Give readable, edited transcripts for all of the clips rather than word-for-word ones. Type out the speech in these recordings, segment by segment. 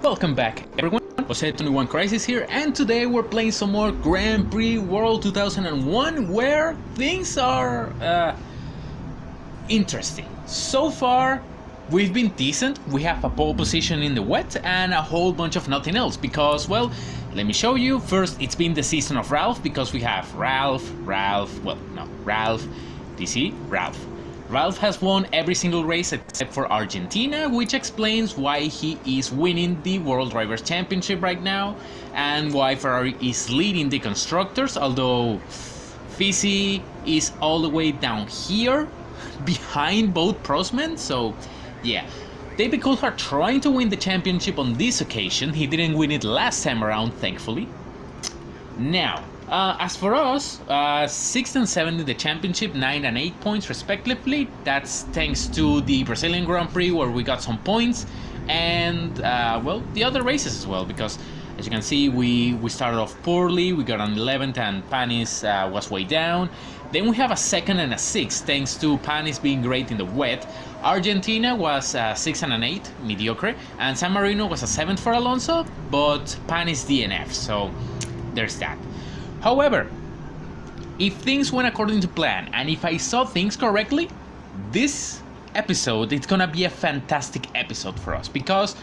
Welcome back everyone, Jose21 Crisis here, and today we're playing some more Grand Prix World 2001 where things are interesting. So far we've been decent. We have a pole position in the wet and a whole bunch of nothing else because, well, let me show you. First, it's been the season of Ralph because we have Ralph, DC, Ralph. Ralph has won every single race except for Argentina, which explains why he is winning the World Drivers' Championship right now and why Ferrari is leading the constructors, although Fizzy is all the way down here behind both Prostmen. So yeah, David Coulthard trying to win the championship on this occasion. He didn't win it last time around, thankfully. Now, as for us, 6th and 7th in the championship, 9 and 8 points respectively. That's thanks to the Brazilian Grand Prix where we got some points, and well, the other races as well, because as you can see, we started off poorly. We got an 11th and Panis was way down. Then we have a 2nd and a 6th thanks to Panis being great in the wet. Argentina was 6 and an 8, mediocre, and San Marino was a 7th for Alonso, but Panis DNF, so there's that. However, if things went according to plan and if I saw things correctly, this episode is gonna be a fantastic episode for us because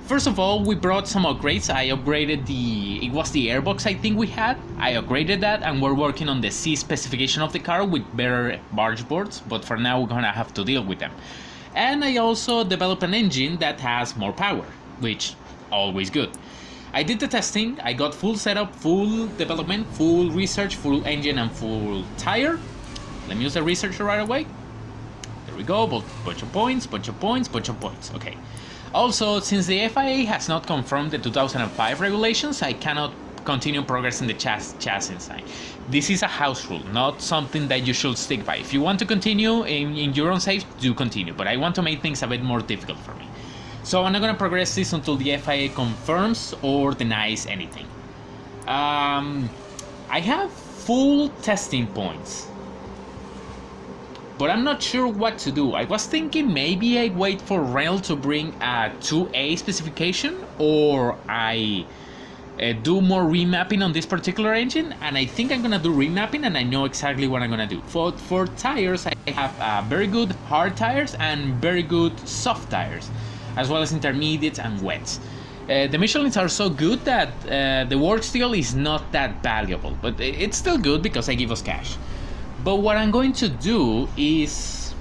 first of all, we brought some upgrades. I upgraded it was the airbox I think we had. I upgraded that and we're working on the C specification of the car with better barge boards, but for now we're gonna have to deal with them. And I also developed an engine that has more power, which always good. I did the testing, I got full setup, full development, full research, full engine and full tire. Let me use the researcher right away. There we go, bunch of points. Okay. Also, since the FIA has not confirmed the 2005 regulations, I cannot continue progressing the chassis design. This is a house rule, not something that you should stick by. If you want to continue in your own safe, do continue, but I want to make things a bit more difficult for me. So I'm not going to progress this until the FIA confirms or denies anything. I have full testing points, but I'm not sure what to do. I was thinking maybe I wait for Renault to bring a 2A specification, or I do more remapping on this particular engine, and I think I'm gonna do remapping and I know exactly what I'm gonna do. For tires, I have very good hard tires and very good soft tires, as well as intermediates and wets. The Michelins are so good that the work steel is not that valuable, but it's still good because they give us cash. But what I'm going to do is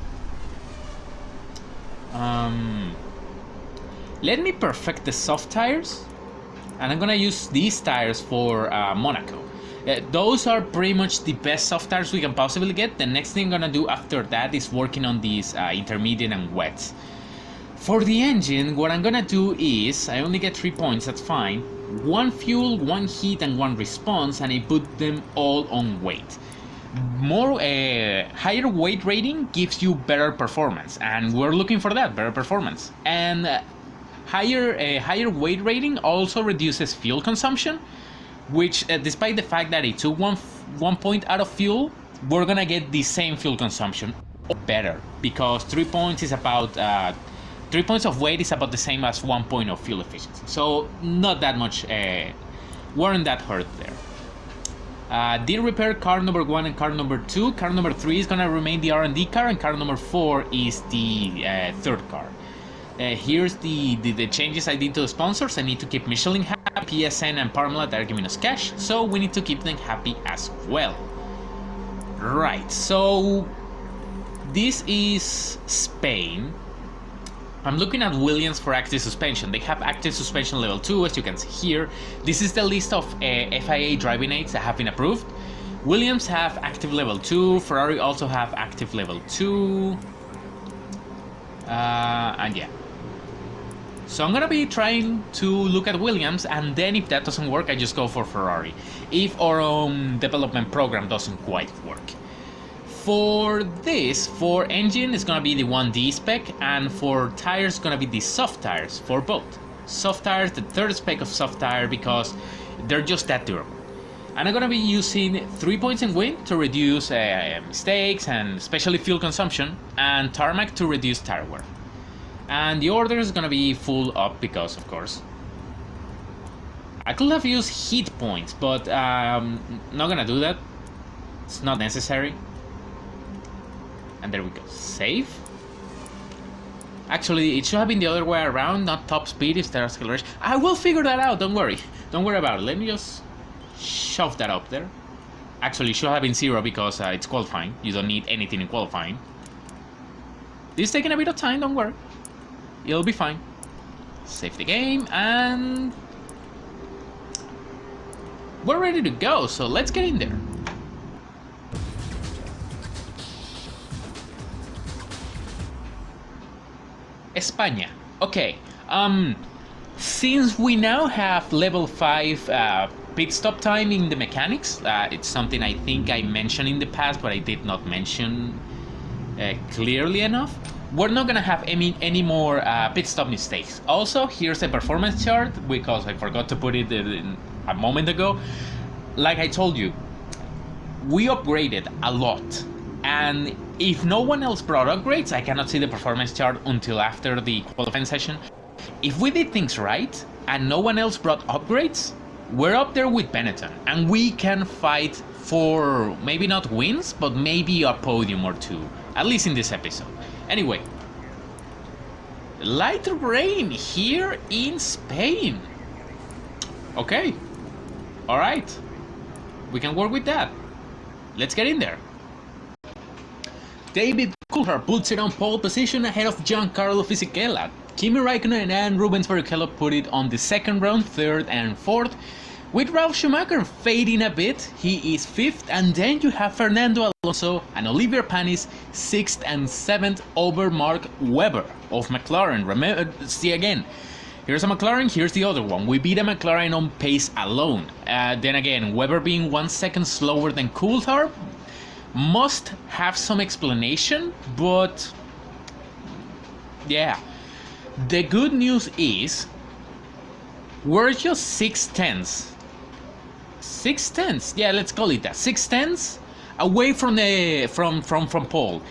let me perfect the soft tires, and I'm gonna use these tires for Monaco. Those are pretty much the best soft tires we can possibly get. The next thing I'm gonna do after that is working on these intermediate and wets. For the engine, what I'm gonna do is, I only get 3 points, that's fine. 1 fuel, 1 heat, and 1 response, and I put them all on weight. Higher weight rating gives you better performance, and we're looking for that, better performance. And higher weight rating also reduces fuel consumption, which despite the fact that it took one point out of fuel, we're gonna get the same fuel consumption, or better, because 3 points is about 3 points of weight is about the same as 1 point of fuel efficiency. So not that much, weren't that hurt there. Did repair car number 1 and car number 2. Car number 3 is gonna remain the R&D car, and car number 4 is the third car. Here's the changes I did to the sponsors. I need to keep Michelin happy, PSN and Parmalat that are giving us cash, so we need to keep them happy as well. Right, so this is Spain. I'm looking at Williams for active suspension. They have active suspension level 2, as you can see here. This is the list of FIA driving aids that have been approved. Williams have active level 2, Ferrari also have active level 2, and yeah. So I'm gonna be trying to look at Williams, and then if that doesn't work, I just go for Ferrari, if our own development program doesn't quite work. For engine, it's gonna be the 1D spec, and for tires, it's gonna be the soft tires for both. Soft tires, the third spec of soft tire, because they're just that durable. And I'm gonna be using 3 points in wind to reduce mistakes and especially fuel consumption, and tarmac to reduce tire wear. And the order is gonna be full up because, of course, I could have used hit points, but not gonna do that. It's not necessary. And there we go. Save. Actually, it should have been the other way around, not top speed instead of acceleration. I will figure that out, don't worry. Don't worry about it. Let me just shove that up there. Actually, it should have been 0 because it's qualifying. You don't need anything in qualifying. This is taking a bit of time, don't worry. It'll be fine. Save the game, and we're ready to go, so let's get in there. España. Okay. Since we now have level 5 pit stop time in the mechanics, it's something I think I mentioned in the past, but I did not mention clearly enough. We're not gonna have any more pit stop mistakes. Also, here's a performance chart because I forgot to put it in a moment ago. Like I told you, we upgraded a lot, and if no one else brought upgrades, I cannot see the performance chart until after the qualifying session. If we did things right and no one else brought upgrades, we're up there with Benetton, and we can fight for maybe not wins, but maybe a podium or two, at least in this episode. Anyway, light rain here in Spain. Okay, alright, we can work with that. Let's get in there. David Coulthard puts it on pole position ahead of Giancarlo Fisichella. Kimi Raikkonen and Rubens Barrichello put it on the second round, third and fourth. With Ralf Schumacher fading a bit, he is 5th, and then you have Fernando Alonso and Olivier Panis 6th and 7th over Mark Webber of McLaren. Remember, see again, here's a McLaren, here's the other one. We beat a McLaren on pace alone. Then again, Webber being 1 second slower than Coulthard must have some explanation, but yeah. The good news is we're just 6/10. 6/10, yeah, let's call it that. 6/10 away from the from pole.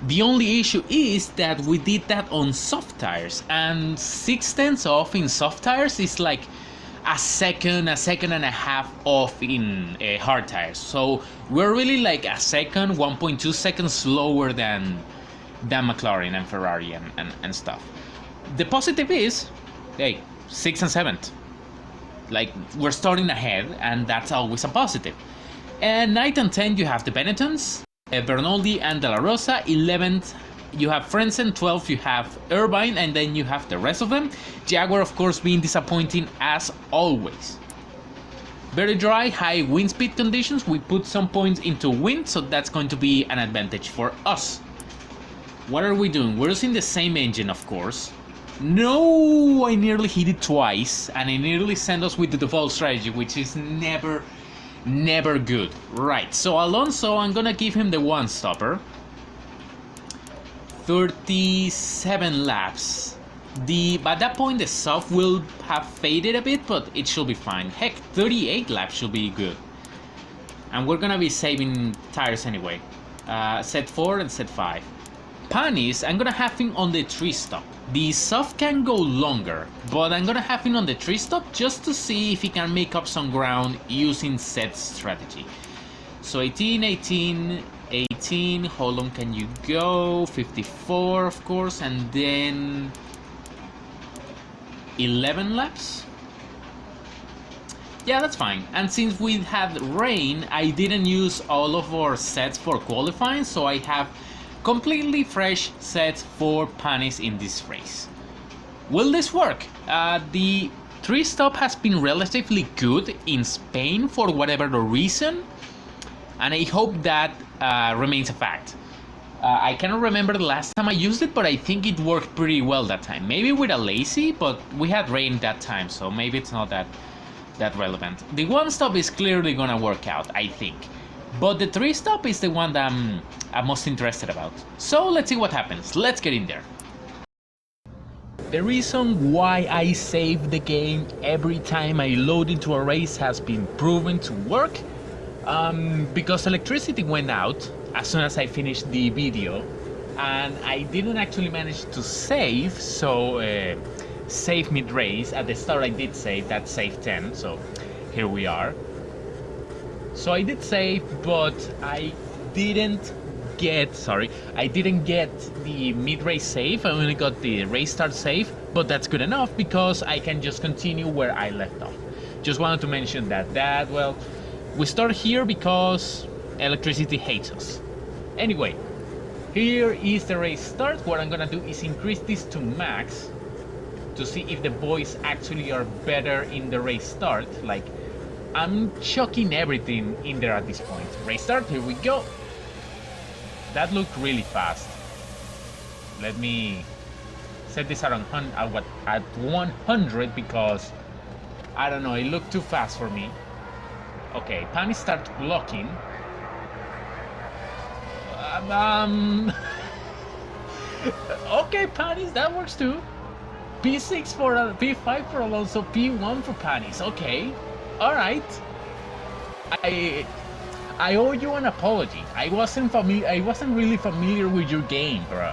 The only issue is that we did that on soft tires, and 6/10 off in soft tires is like a second and a half off in hard tires. So we're really like a second, 1.2 seconds slower than McLaren and Ferrari and stuff. The positive is, hey, 6th and 7th. Like, we're starting ahead, and that's always a positive. And 9th and 10th, you have the Benettons, Bernoldi and De La Rosa. 11th, you have Frentzen. 12th, you have Irvine, and then you have the rest of them. Jaguar, of course, being disappointing as always. Very dry, high wind speed conditions. We put some points into wind, so that's going to be an advantage for us. What are we doing? We're using the same engine, of course. No, I nearly hit it twice, and it nearly sent us with the default strategy, which is never good. Right, so Alonso, I'm gonna give him the one stopper. 37 laps. By that point, the soft will have faded a bit, but it should be fine. Heck, 38 laps should be good. And we're gonna be saving tires anyway. Set 4 and set 5. Panis, I'm gonna have him on the 3 stop. The soft can go longer, but I'm gonna have him on the 3 stop just to see if he can make up some ground using set strategy. So 18, 18, 18, how long can you go? 54, of course, and then 11 laps? Yeah, that's fine. And since we had rain, I didn't use all of our sets for qualifying, so I have completely fresh sets for Panis in this race. Will this work? The 3 stop has been relatively good in Spain for whatever the reason, and I hope that remains a fact. I cannot remember the last time I used it, but I think it worked pretty well that time. Maybe with a lazy, but we had rain that time, so maybe it's not that relevant. The 1 stop is clearly gonna work out, I think. But the 3 stop is the one that I'm most interested about. So let's see what happens. Let's get in there. The reason why I save the game every time I load into a race has been proven to work. Because electricity went out as soon as I finished the video, and I didn't actually manage to save, so save mid-race. At the start I did save, that save 10, so here we are. So I did save, but I didn't get the mid-race save. I only got the race start save, but that's good enough because I can just continue where I left off. Just wanted to mention that well, we start here because electricity hates us. Anyway, here is the race start. What I'm gonna do is increase this to max to see if the boys actually are better in the race start. Like, I'm chucking everything in there at this point. Race start, here we go. That looked really fast. Let me set this at 100 because I don't know, it looked too fast for me. Okay, Pani starts blocking. Okay, Panis, that works too. P6 for P5 for Alonso, P1 for Panis. Okay, all right. I owe you an apology. I wasn't really familiar with your game, bro.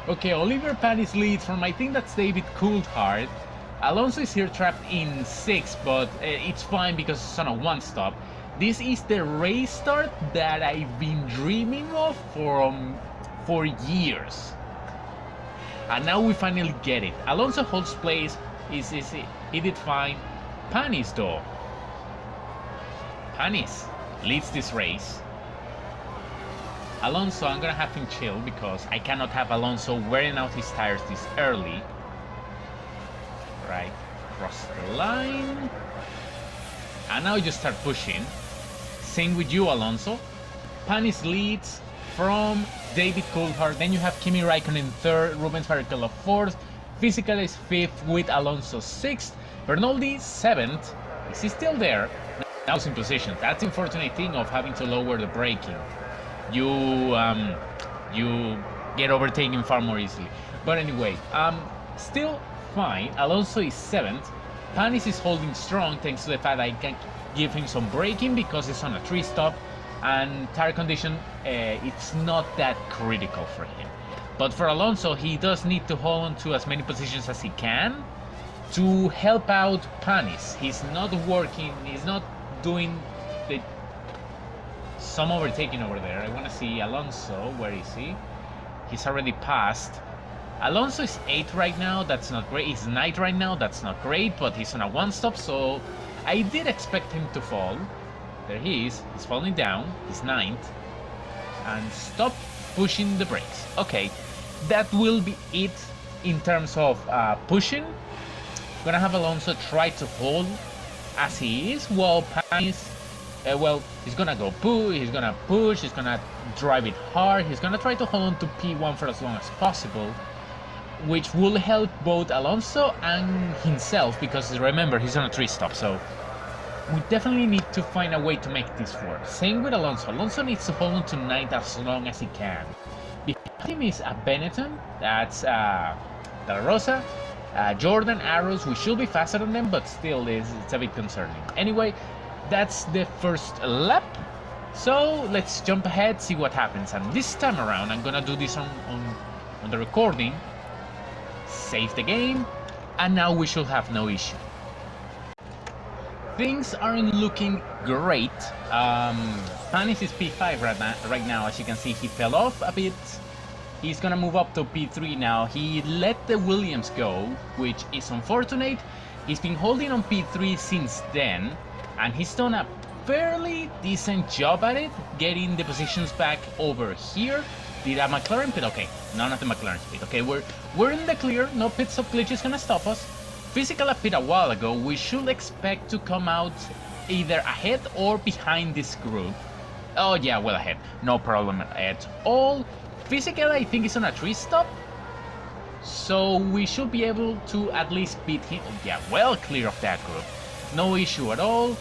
Okay, Oliver Panis leads from, I think that's David Coulthard. Alonso is here trapped in 6, but it's fine because it's on a 1-stop. This is the race start that I've been dreaming of for years. And now we finally get it. Alonso holds place, he did fine. Panis though. Panis leads this race. Alonso, I'm gonna have him chill because I cannot have Alonso wearing out his tires this early. Right, cross the line. And now you just start pushing. Same with you, Alonso. Panis leads from David Coulthard. Then you have Kimi Raikkonen 3rd, Rubens Barrichello 4th. Physical is 5th with Alonso 6th. Bernoldi 7th. Is he still there? Now he's in position. That's the unfortunate thing of having to lower the braking. You get overtaken far more easily. But anyway, still fine. Alonso is 7th. Panis is holding strong thanks to the fact I can give him some braking because it's on a 3-stop, and tire condition, it's not that critical for him. But for Alonso, he does need to hold on to as many positions as he can to help out Panis. He's not working, he's not doing some overtaking over there. I want to see Alonso. Where is he? He's already passed. Alonso is 8th right now. That's not great. He's 9th right now. That's not great, but he's on a 1-stop, so I did expect him to fall. There he is. He's falling down. He's 9th. And stop pushing the brakes. Okay, that will be it in terms of pushing. Gonna have Alonso try to hold as he is, while Panis, he's gonna go he's gonna push, he's gonna drive it hard, he's gonna try to hold on to P1 for as long as possible, which will help both Alonso and himself, because remember, he's on a 3-stop, so we definitely need to find a way to make this work. Same with Alonso. Alonso needs to hold on to 9th as long as he can. Behind him is a Benetton, that's De La Rosa, Jordan, Arrows. We should be faster than them, but still it's a bit concerning. Anyway, that's the first lap, so let's jump ahead, see what happens. And this time around, I'm gonna do this on the recording, save the game, and now we should have no issue. Things aren't looking great. Panis is P5 right now. As you can see, he fell off a bit. He's gonna move up to P3 now. He let the Williams go, which is unfortunate. He's been holding on P3 since then, and he's done a fairly decent job at it, getting the positions back over here. Did a McLaren pit? Okay, none of the McLaren's pit. Okay, we're in the clear. No pit stop glitch is gonna stop us. Physical a pit a while ago. We should expect to come out either ahead or behind this group. Oh yeah, well ahead. No problem at all. Physical, I think, is on a 3-stop, so we should be able to at least beat him. Yeah, well clear of that group. No issue at all.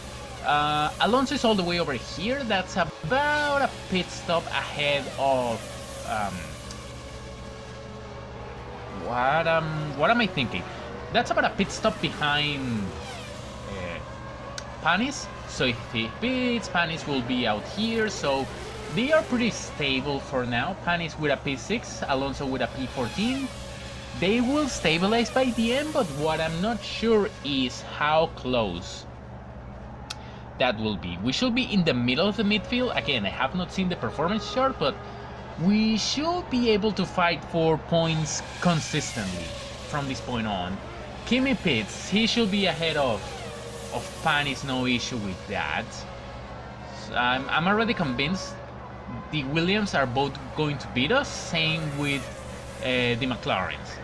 Alonso is all the way over here. That's about a pit stop ahead of... what am I thinking? That's about a pit stop behind Panis. So if he pits, Panis will be out here. So they are pretty stable for now. Panis with a P6, Alonso with a P14. They will stabilize by the end, but what I'm not sure is how close that will be. We should be in the middle of the midfield. Again, I have not seen the performance chart, but we should be able to fight for points consistently from this point on. Kimi pits, he should be ahead of Panis, no issue with that. So I'm already convinced the Williams are both going to beat us, same with the McLarens.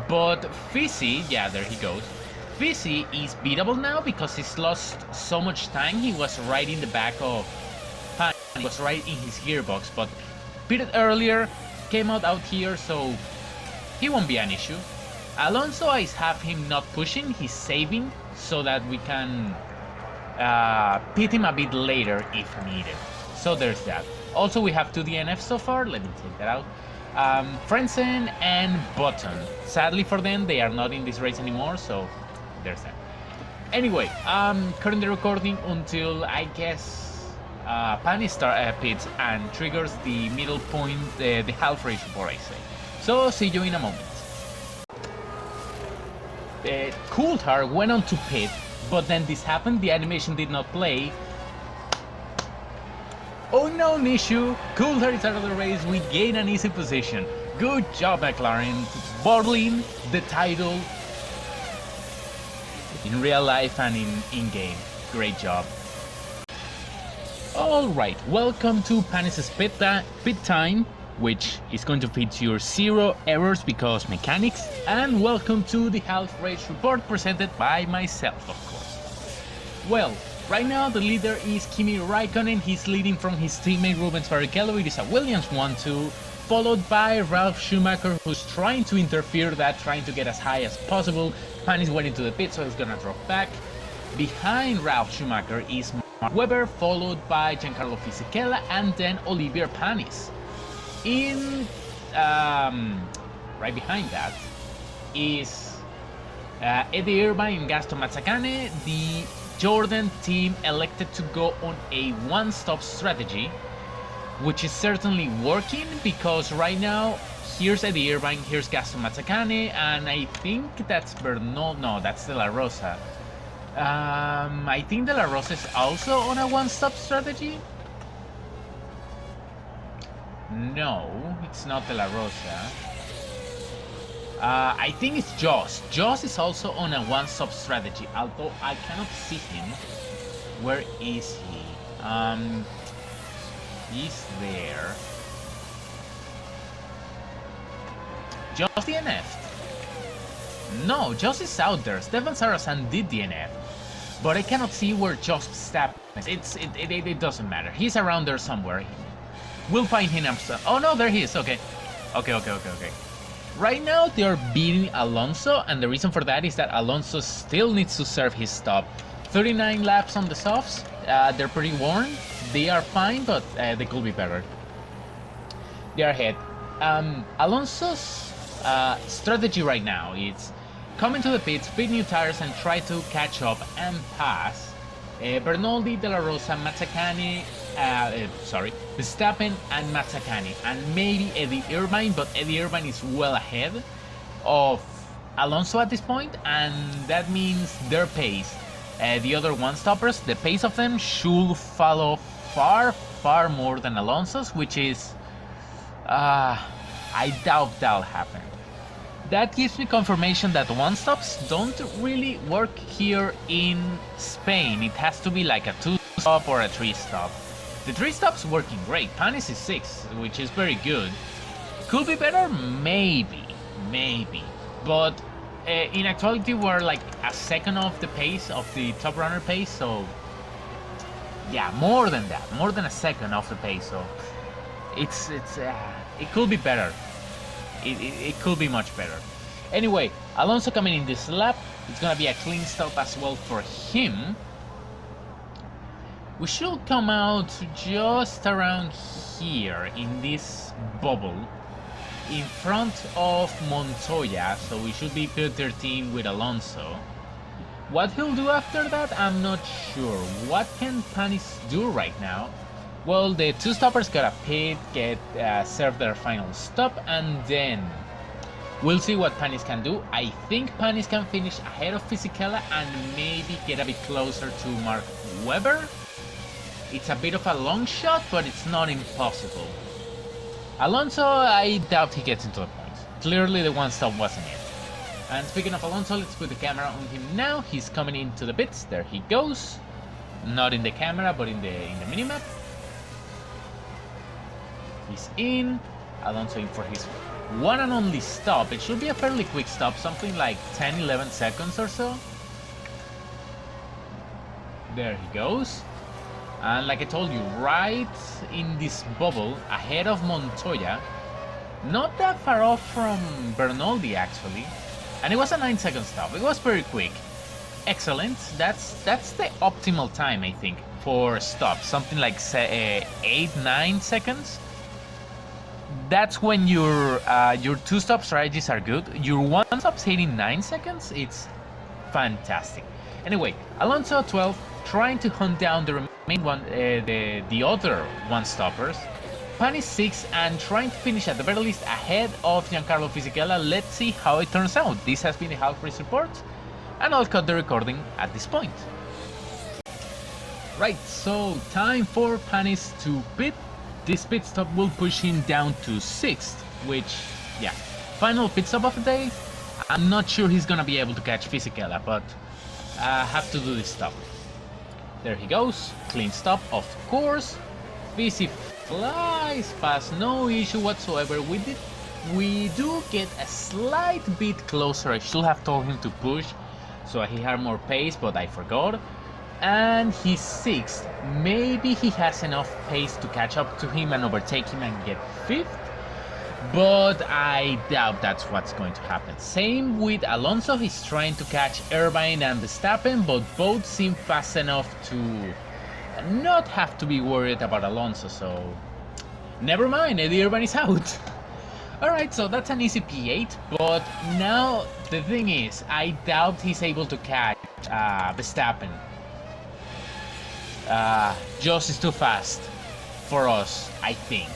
But Fizzy, yeah, there he goes. Fizzy is beatable now because he's lost so much time. He was right in the back of Pan, he was right in his gearbox, but pitted earlier, came out here, so he won't be an issue. Alonso, I have him not pushing, he's saving so that we can pit him a bit later if needed. So there's that. Also, we have 2 DNFs so far, let me take that out. Frentzen and Button. Sadly for them, they are not in this race anymore, so there's that. Anyway, currently recording until I guess Pani pits and triggers the middle point, the half race report, I say. So see you in a moment. Coulthard went on to pit, but then this happened, the animation did not play. Unknown issue, Coulthard is out of the race, we gain an easy position. Good job McLaren, bottling the title in real life and in game. Great job. Alright, welcome to Panis' pit time, which is going to feature 0 errors because mechanics, and welcome to the half race report presented by myself, of course. Well, right now the leader is Kimi Raikkonen, he's leading from his teammate Rubens Barrichello, it is a Williams 1-2, followed by Ralf Schumacher, who's trying to interfere that, trying to get as high as possible. Panis went into the pit, so he's gonna drop back. Behind Ralf Schumacher is Mark Webber, followed by Giancarlo Fisichella, and then Olivier Panis. In right behind that is Eddie Irvine and Gaston Mazzacane. The Jordan team elected to go on a one-stop strategy, which is certainly working because right now here's Eddie Irvine, here's Gaston Mazzacane, and I think that's Bernal. No, that's De La Rosa. I think De La Rosa is also on a one-stop strategy. No, it's not De La Rosa. I think it's Joss. Joss is also on a one-stop strategy, although I cannot see him. Where is he? He's there. Joss DNF'd. No, Joss is out there. Stefan Sarrazin did DNF. But I cannot see where Joss stepped. It doesn't matter. He's around there somewhere. We'll find him. Oh no, there he is. Okay. Okay. Right now they're beating Alonso, and the reason for that is that Alonso still needs to serve his stop. 39 laps on the softs. They're pretty worn. They are fine, but they could be better. They are ahead. Alonso's strategy right now is come into the pits, fit new tires, and try to catch up and pass Bernoldi, De La Rosa, Mazzacane, Verstappen and Mazzacane, and maybe Eddie Irvine, but Eddie Irvine is well ahead of Alonso at this point, and that means their pace, the other one-stoppers, the pace of them should follow far more than Alonso's, which is, I doubt that'll happen. That gives me confirmation that one-stops don't really work here in Spain. It has to be like a 2-stop or a 3-stop. The 3-stop's working great. Panis is 6, which is very good. Could be better? Maybe. But in actuality, we're like a second off the pace of the top runner pace, so yeah, more than that, more than a second off the pace. So it could be better. It could be much better. Anyway, Alonso coming in this lap. It's gonna be a clean stop as well for him. We should come out just around here in this bubble in front of Montoya, so we should be P13 with Alonso. What he'll do after that, I'm not sure. What can Panis do right now? Well, the 2-stoppers gotta pit, serve their final stop, and then We'll see what Panis can do. I think Panis can finish ahead of Fisichella and maybe get a bit closer to Mark Webber. It's a bit of a long shot, but it's not impossible. Alonso, I doubt he gets into the points. Clearly the one stop wasn't it. And speaking of Alonso, let's put the camera on him now. He's coming into the pits. There he goes. Not in the camera, but in the minimap. He's in. Alonso in for his one and only stop. It should be a fairly quick stop, something like 10-11 seconds or so. There he goes. And like I told you, right in this bubble, ahead of Montoya. Not that far off from Bernoldi, actually. And it was a 9-second stop. It was pretty quick. Excellent. That's the optimal time, I think, for stops. Something like 8-9 seconds. That's when your 2-stop strategies are good. Your 1-stop's hitting 9 seconds. It's fantastic. Anyway, Alonso 12, trying to hunt down the remaining one, the other 1-stoppers. Panis 6 and trying to finish at the very least ahead of Giancarlo Fisichella. Let's see how it turns out. This has been a half race report, and I'll cut the recording at this point. Right, so time for Panis to pit. This pit stop will push him down to 6th, which, yeah, final pit stop of the day. I'm not sure he's gonna be able to catch Fisichella, but I have to do this stop. There he goes, clean stop, of course. Fisi flies past, no issue whatsoever. We do get a slight bit closer. I should have told him to push so he had more pace, but I forgot. And he's 6th. Maybe he has enough pace to catch up to him and overtake him and get 5th, but I doubt that's what's going to happen. Same with Alonso. He's trying to catch Irvine and Verstappen, but both seem fast enough to not have to be worried about Alonso, so never mind, Eddie Irvine is out. Alright, so that's an easy P8, but now the thing is, I doubt he's able to catch Verstappen. Joss is too fast for us, I think.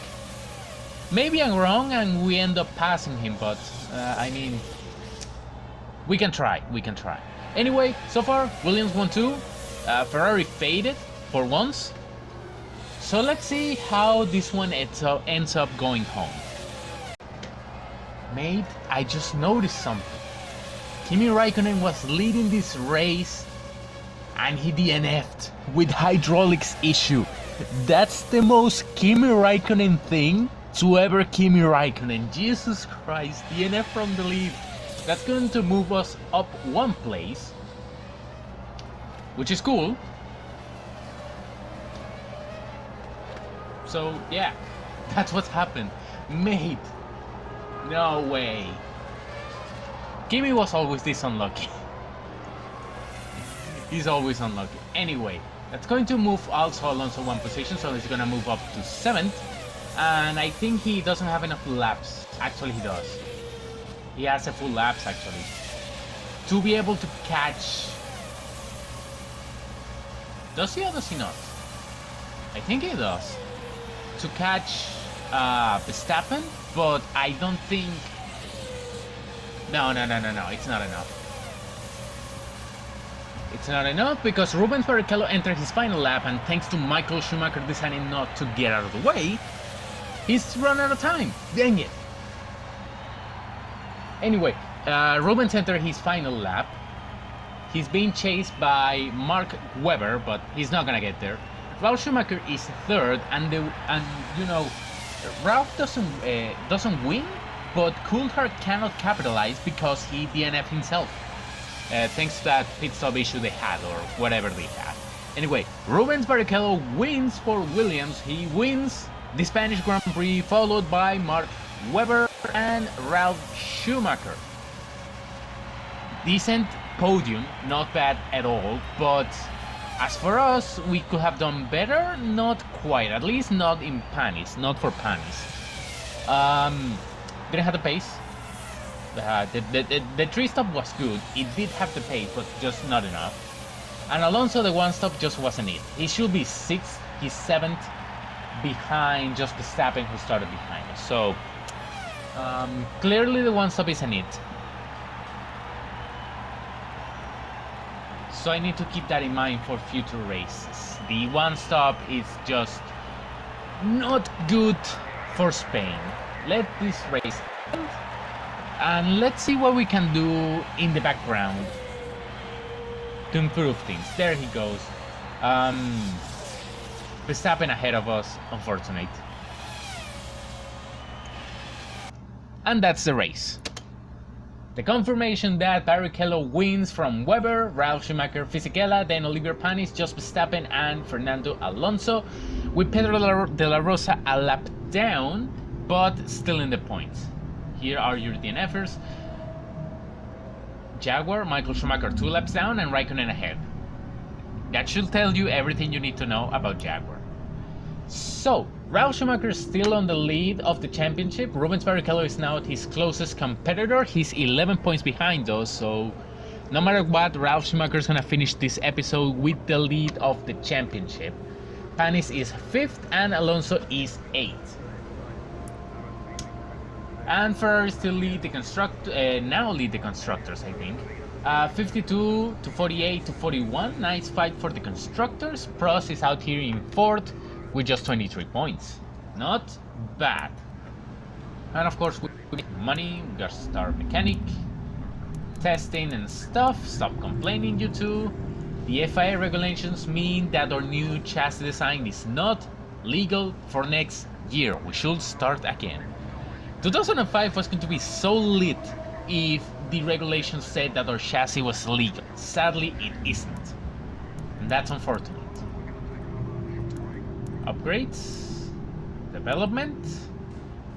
Maybe I'm wrong and we end up passing him, but I mean, we can try. Anyway, so far, Williams 1-2, Ferrari faded for once. So let's see how this one ends up going home. Mate, I just noticed something. Kimi Raikkonen was leading this race and he DNF'd with hydraulics issue. That's the most Kimi Raikkonen thing to ever Kimi Raikkonen. Jesus Christ, DNF from the lead. That's going to move us up 1 place, which is cool. So yeah, that's what's happened. Mate, no way. Kimi was always this unlucky. He's always unlucky. Anyway, that's going to move also Alonso 1 position, so he's going to move up to 7th. And I think he doesn't have enough laps. Actually, he does. He has a full laps, actually, to be able to catch... Does he or does he not? I think he does. To catch Verstappen, but I don't think... No, it's not enough. It's not enough because Rubens Barrichello entered his final lap, and thanks to Michael Schumacher deciding not to get out of the way, he's run out of time. Dang it. Anyway, Rubens entered his final lap. He's being chased by Mark Webber, but he's not gonna get there. Ralf Schumacher is 3rd, and you know, Ralf doesn't win, but Coulthard cannot capitalize because he DNF'd himself. Thanks to that pit stop issue they had, or whatever they had. Anyway, Rubens Barrichello wins for Williams. He wins the Spanish Grand Prix, followed by Mark Webber and Ralf Schumacher. Decent podium, not bad at all, but as for us, we could have done better. Not quite, at least not in Panis, not for Panis. Didn't have the pace. The 3-stop was good. It did have the pace, but just not enough. And Alonso, the 1-stop just wasn't it. He should be 6th, he's 7th, behind just Verstappen, who started behind us. So Clearly the one stop isn't it. So I need to keep that in mind for future races. The one stop is just not good for Spain. Let this race end, and let's see what we can do in the background to improve things. There he goes. Verstappen ahead of us, unfortunate. And that's the race. The confirmation that Barrichello wins from Webber, Ralf Schumacher, Fisichella, then Oliver Panis, Jos Verstappen and Fernando Alonso, with Pedro de la Rosa a lap down, but still in the points. Here are your DNFers. Jaguar, Michael Schumacher 2 laps down and Raikkonen ahead. That should tell you everything you need to know about Jaguar. So, Ralf Schumacher is still on the lead of the championship. Rubens Barrichello is now his closest competitor. He's 11 points behind us, so no matter what, Ralf Schumacher is going to finish this episode with the lead of the championship. Panis is 5th and Alonso is 8th. And Ferrari still lead the constructors, I think. 52 to 48 to 41. Nice fight for the constructors. Prost is out here in 4th with just 23 points. Not bad. And of course, we need money. We got to start mechanic, testing and stuff. Stop complaining, you two. The FIA regulations mean that our new chassis design is not legal for next year. We should start again. 2005 was going to be so lit if the regulations said that our chassis was legal. Sadly, it isn't. And that's unfortunate. Upgrades, development.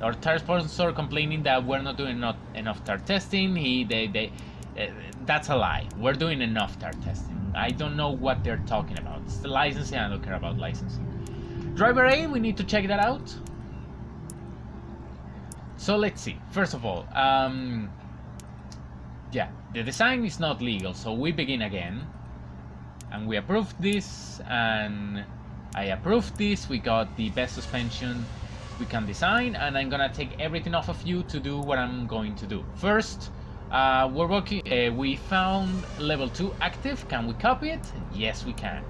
Our tire sponsor complaining that we're not doing enough tire testing. That's a lie. We're doing enough tire testing. I don't know what they're talking about. It's the licensing. I don't care about licensing. Driver A, we need to check that out. So let's see. First of all, yeah, the design is not legal, so we begin again. And we approved this, and I approved this. We got the best suspension we can design, and I'm gonna take everything off of you to do what I'm going to do. First, we're working. We found level 2 active. Can we copy it? Yes, we can.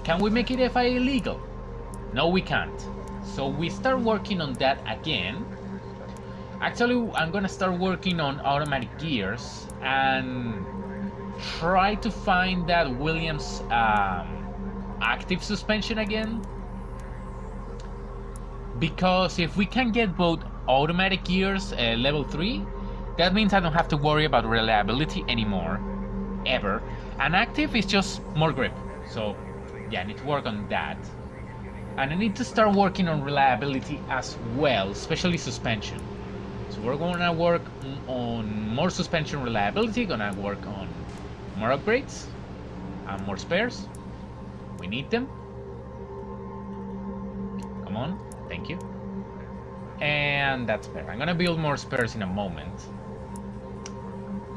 Can we make it FIA legal? No, we can't. So we start working on that again. Actually, I'm gonna start working on automatic gears and try to find that Williams active suspension again. Because if we can get both automatic gears level 3, that means I don't have to worry about reliability anymore, ever. And active is just more grip. So yeah, I need to work on that. And I need to start working on reliability as well, especially suspension. So we're gonna work on more suspension reliability, gonna work on more upgrades and more spares. We need them. Come on, thank you. And that's better. I'm gonna build more spares in a moment.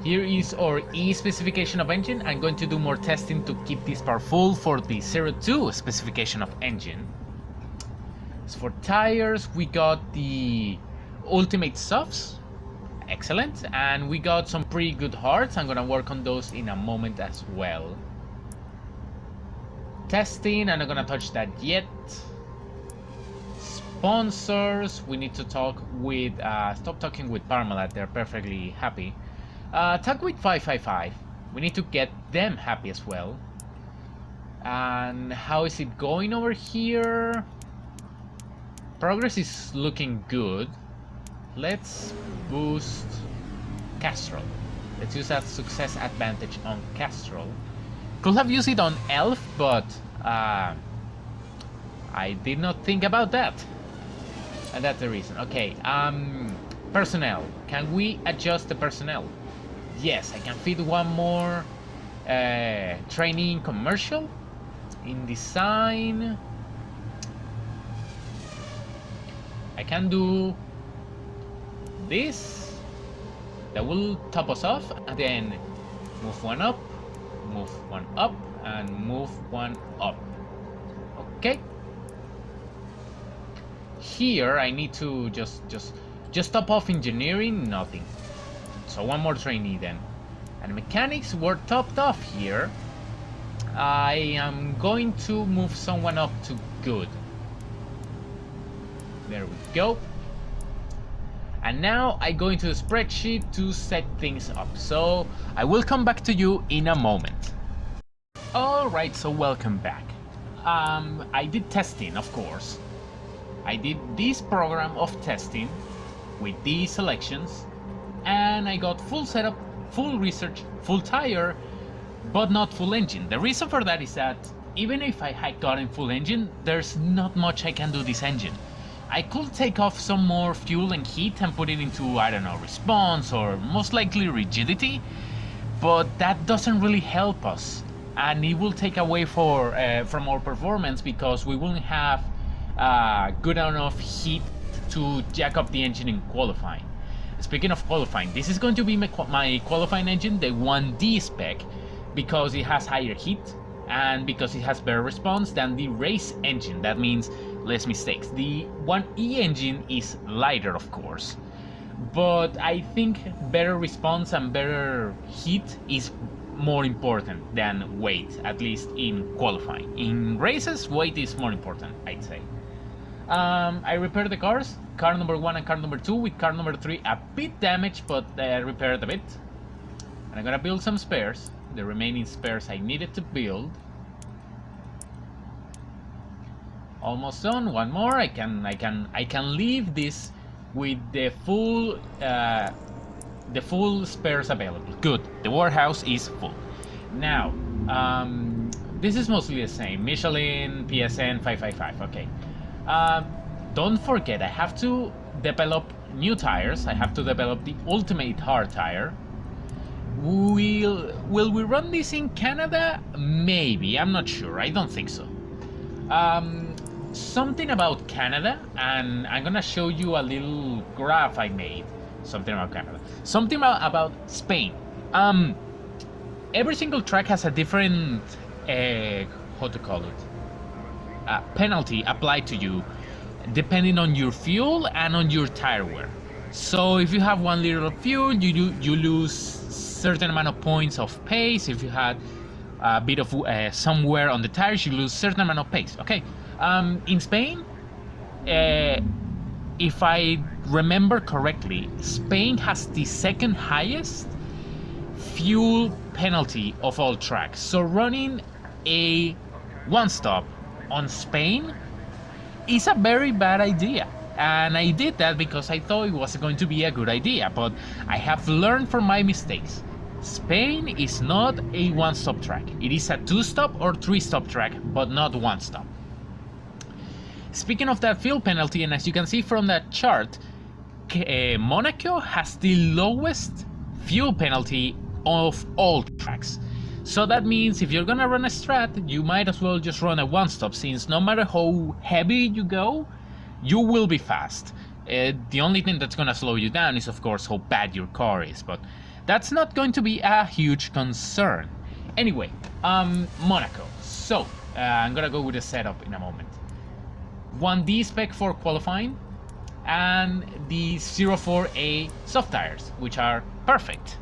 Here is our E specification of engine. I'm going to do more testing to keep this part full for the 02 specification of engine. As for tires, we got the Ultimate softs, excellent, and we got some pretty good hards. I'm gonna work on those in a moment as well. Testing, I'm not gonna touch that yet. Sponsors, we need to talk with stop talking with Parmalat, they're perfectly happy. Talk with 555, we need to get them happy as well. And how is it going over here? Progress is looking good. Let's boost Castrol. Let's use that success advantage on Castrol. Could have used it on Elf, but I did not think about that. And that's the reason. Okay, personnel. Can we adjust the personnel? Yes, I can fit one more training commercial in design. I can do this. That will top us off, and then move one up, and move one up. Okay. Here I need to just Just top off engineering, nothing. So one more trainee then. And mechanics were topped off here. I am going to move someone up to good. There we go. And now I go into the spreadsheet to set things up. So I will come back to you in a moment. Alright, so welcome back. I did testing, of course. I did this program of testing with these selections, and I got full setup, full research, full tire, but not full engine. The reason for that is that even if I had gotten full engine, there's not much I can do this engine. I could take off some more fuel and heat and put it into, I don't know, response or most likely rigidity, but that doesn't really help us, and it will take away from our performance because we won't have good enough heat to jack up the engine in qualifying. Speaking of qualifying, this is going to be my qualifying engine, the 1D spec, because it has higher heat and because it has better response than the race engine. That means less mistakes. The 1E engine is lighter, of course, but I think better response and better heat is more important than weight, at least in qualifying. In races, weight is more important, I'd say. I repaired the cars, car number 1 and car number 2, with car number 3 a bit damaged, but repaired a bit. And I'm gonna build some spares, the remaining spares I needed to build. Almost done. One more. I can leave this with the full spares available. Good. The warehouse is full. Now, this is mostly the same. Michelin, PSN 555. Okay. Don't forget, I have to develop new tires. I have to develop the ultimate hard tire. Will we run this in Canada? Maybe. I'm not sure. I don't think so. Something about Canada, and I'm gonna show you a little graph I made. Something about Canada. Something about Spain. Every single track has a different, how to call it, penalty applied to you, depending on your fuel and on your tire wear. So if you have 1 liter of fuel, you lose certain amount of points of pace. If you had a bit of some wear on the tires, you lose certain amount of pace. Okay. In Spain, if I remember correctly, Spain has the second highest fuel penalty of all tracks. So running a one-stop on Spain is a very bad idea. And I did that because I thought it was going to be a good idea, but I have learned from my mistakes. Spain is not a one-stop track. It is a 2-stop or 3-stop track, but not one-stop. Speaking of that fuel penalty, and as you can see from that chart, Monaco has the lowest fuel penalty of all tracks. So that means if you're gonna run a strat, you might as well just run a one-stop, since no matter how heavy you go, you will be fast. The only thing that's gonna slow you down is, of course, how bad your car is, but that's not going to be a huge concern. Anyway, Monaco. So, I'm gonna go with the setup in a moment. 1D spec for qualifying, and the 04A soft tires, which are perfect.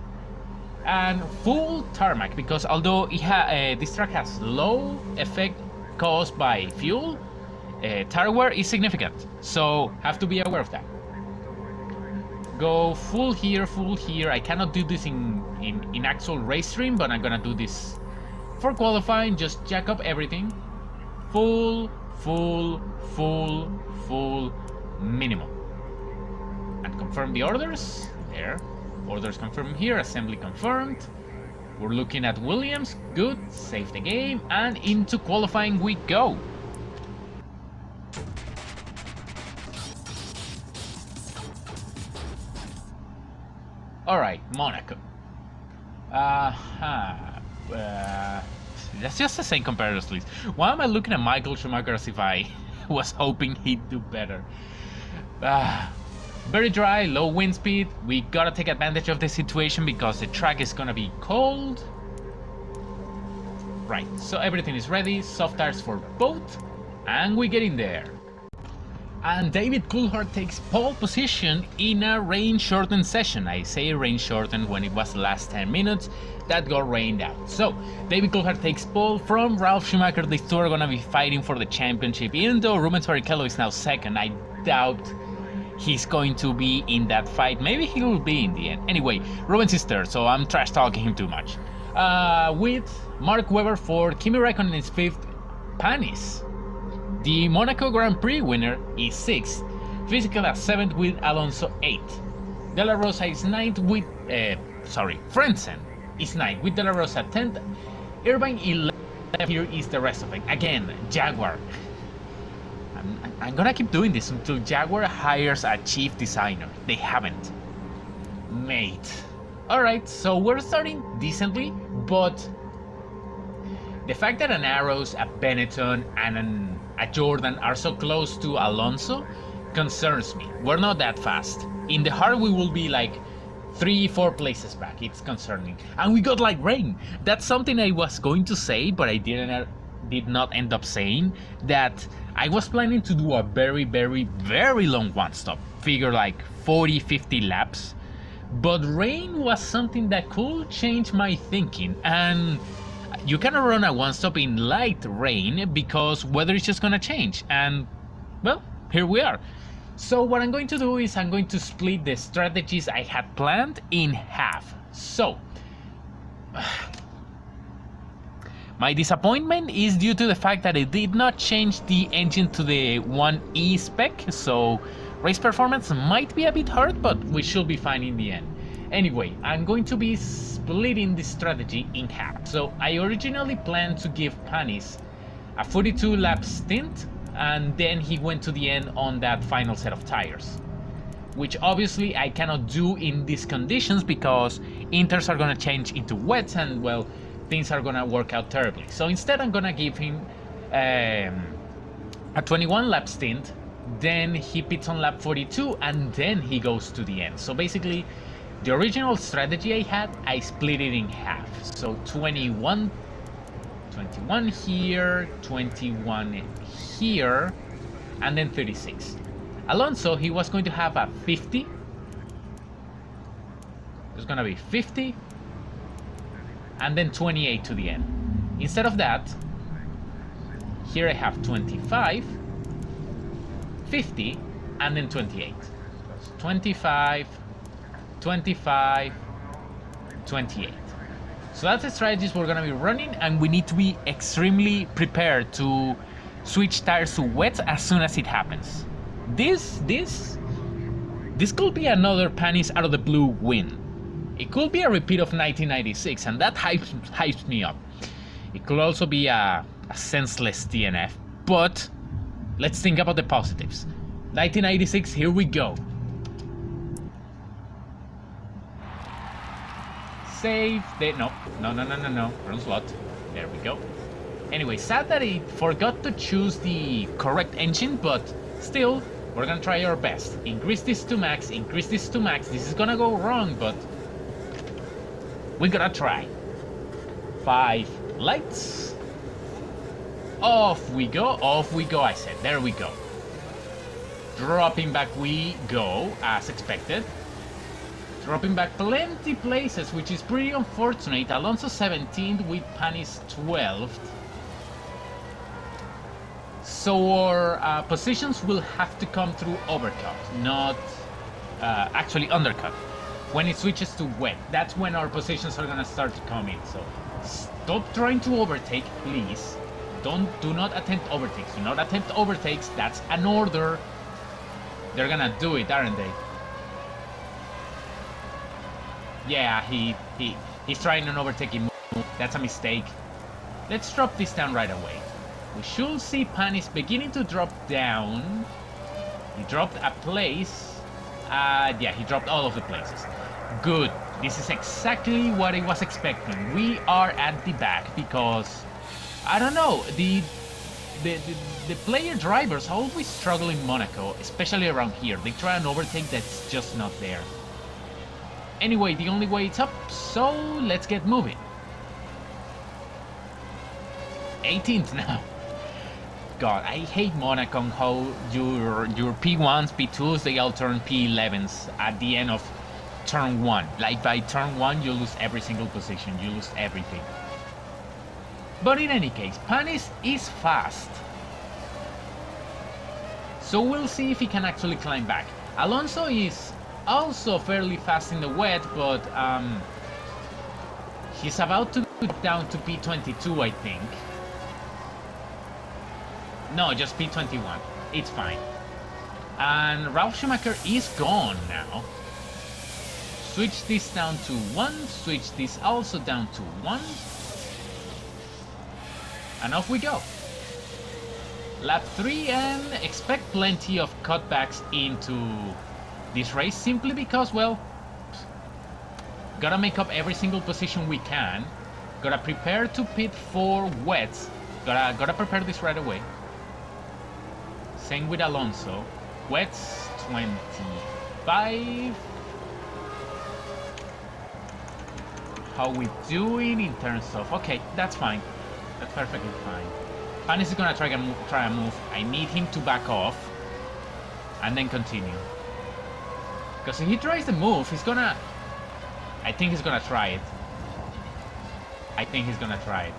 And full tarmac, because although this track has low effect caused by fuel, tire wear is significant, so have to be aware of that. Go full here, full here. I cannot do this in actual race stream, but I'm gonna do this for qualifying. Just jack up everything. Full, full, full, full, minimum. And confirm the orders. There. Orders confirmed here. Assembly confirmed. We're looking at Williams. Good. Save the game. And into qualifying we go. Alright, Monaco. That's just the same comparison list. Why am I looking at Michael Schumacher as if I was hoping he'd do better? Very dry, low wind speed. We gotta take advantage of the situation because the track is gonna be cold. Right, so everything is ready. Soft tires for both. And we get in there. And David Coulthard takes pole position in a rain-shortened session. I say rain-shortened when it was the last 10 minutes that got rained out. So, David Coulthard takes pole from Ralf Schumacher. These two are going to be fighting for the championship. Even though Rubens Barrichello is now second, I doubt he's going to be in that fight. Maybe he will be in the end. Anyway, Rubens is third, so I'm trash-talking him too much. With Mark Webber fourth, Kimi Räikkönen is fifth, Panis, the Monaco Grand Prix winner, is 6th. Physical at 7th with Alonso 8th. De La Rosa is 9th with... Frentzen is 9th with De La Rosa 10th. Irvine 11th. Here is the rest of it. Again, Jaguar. I'm gonna keep doing this until Jaguar hires a chief designer. They haven't. Mate. Alright, so we're starting decently, but... the fact that an Arrows, a Benetton, and a Jordan are so close to Alonso concerns me. We're not that fast. In the hard we will be like 3-4 places back. It's concerning. And we got like rain. That's something I was going to say, but I did not end up saying. That I was planning to do a very, very, very long one-stop. Figure like 40-50 laps. But rain was something that could change my thinking. And you cannot run a one-stop in light rain because weather is just gonna change, and well, here we are. So what I'm going to do is I'm going to split the strategies I had planned in half. So my disappointment is due to the fact that it did not change the engine to the 1E spec, so race performance might be a bit hard, but we should be fine in the end. Anyway, I'm going to be splitting this strategy in half. So I originally planned to give Panis a 42 lap stint, and then he went to the end on that final set of tires, which obviously I cannot do in these conditions because inters are gonna change into wets, and well, things are gonna work out terribly. So instead I'm gonna give him a 21 lap stint, then he pits on lap 42, and then he goes to the end. So basically, the original strategy I had, I split it in half. So 21 here, 21 here, and then 36. Alonso, he was going to have a 50. There's gonna be 50, and then 28 to the end. Instead of that, here I have 25, 50, and then 28. 25, 25, 28. So that's the strategies we're gonna be running, and we need to be extremely prepared to switch tires to wets as soon as it happens. This could be another Panis out of the blue win. It could be a repeat of 1996, and that hypes me up. It could also be a senseless DNF, but let's think about the positives. 1996, here we go. Save the... No. Wrong slot. There we go. Anyway, sad that I forgot to choose the correct engine, but still, we're gonna try our best. Increase this to max, increase this to max. This is gonna go wrong, but we gotta try. 5 lights. Off we go, I said. There we go. Dropping back we go, as expected. Dropping back plenty places, which is pretty unfortunate. Alonso 17th with Panis 12th. So our positions will have to come through overcut, not actually undercut. When it switches to wet, that's when our positions are gonna start to come in. So stop trying to overtake, please. Do not attempt overtakes. Do not attempt overtakes. That's an order. They're gonna do it, aren't they? Yeah, he's trying an overtaking move. That's a mistake. Let's drop this down right away. We should see Panis beginning to drop down. He dropped a place. Yeah, he dropped all of the places. Good. This is exactly what I was expecting. We are at the back because, I don't know, the player drivers always struggle in Monaco, especially around here. They try an overtake that's just not there. Anyway, the only way it's up, so let's get moving. 18th now. God, I hate Monaco and how your P1s, P2s, they all turn P11s at the end of turn 1. Like by turn 1, you lose every single position, you lose everything. But in any case, Panis is fast. So we'll see if he can actually climb back. Alonso is also fairly fast in the wet, but he's about to go down to P22, I think. No, just P21. It's fine. And Ralf Schumacher is gone now. Switch this down to 1. Switch this also down to 1. And off we go. Lap 3, and expect plenty of cutbacks into this race simply because, well, gotta make up every single position we can. Gotta prepare to pit for wets. Gotta prepare this right away. Same with Alonso. Wets 25. How we doing in terms of... Okay, that's fine. That's perfectly fine. Panis is gonna try a move. I need him to back off and then continue. Because if he tries the move, he's gonna... I think he's gonna try it. I think he's gonna try it.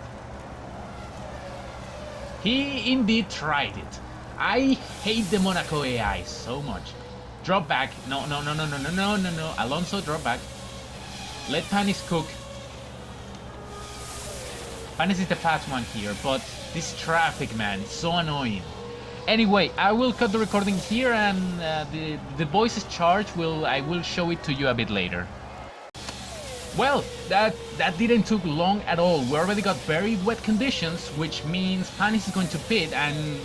He indeed tried it. I hate the Monaco AI so much. Drop back. No. Alonso, drop back. Let Panis cook. Panis is the fast one here, but this traffic, man, is so annoying. Anyway, I will cut the recording here, and the voice's charge I will show it to you a bit later. Well, that didn't took long at all. We already got very wet conditions, which means Panis is going to pit, and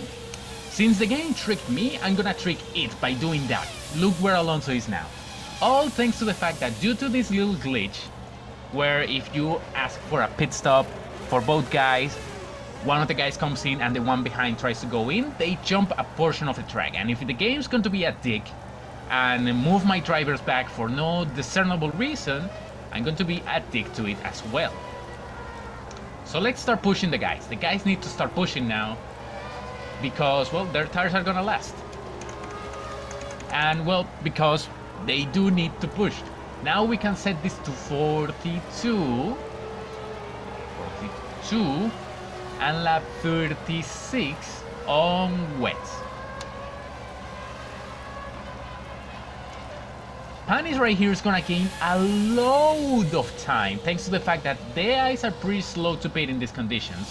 since the game tricked me, I'm gonna trick it by doing that. Look where Alonso is now. All thanks to the fact that due to this little glitch, where if you ask for a pit stop for both guys, one of the guys comes in and the one behind tries to go in, they jump a portion of the track. And if the game's going to be a dick and move my drivers back for no discernible reason, I'm going to be a dick to it as well. So let's start pushing the guys. The guys need to start pushing now because, well, their tires are gonna last. And, well, because they do need to push. Now we can set this to 42. And lap 36 on wets. Panis right here is gonna gain a load of time thanks to the fact that the eyes are pretty slow to pit in these conditions.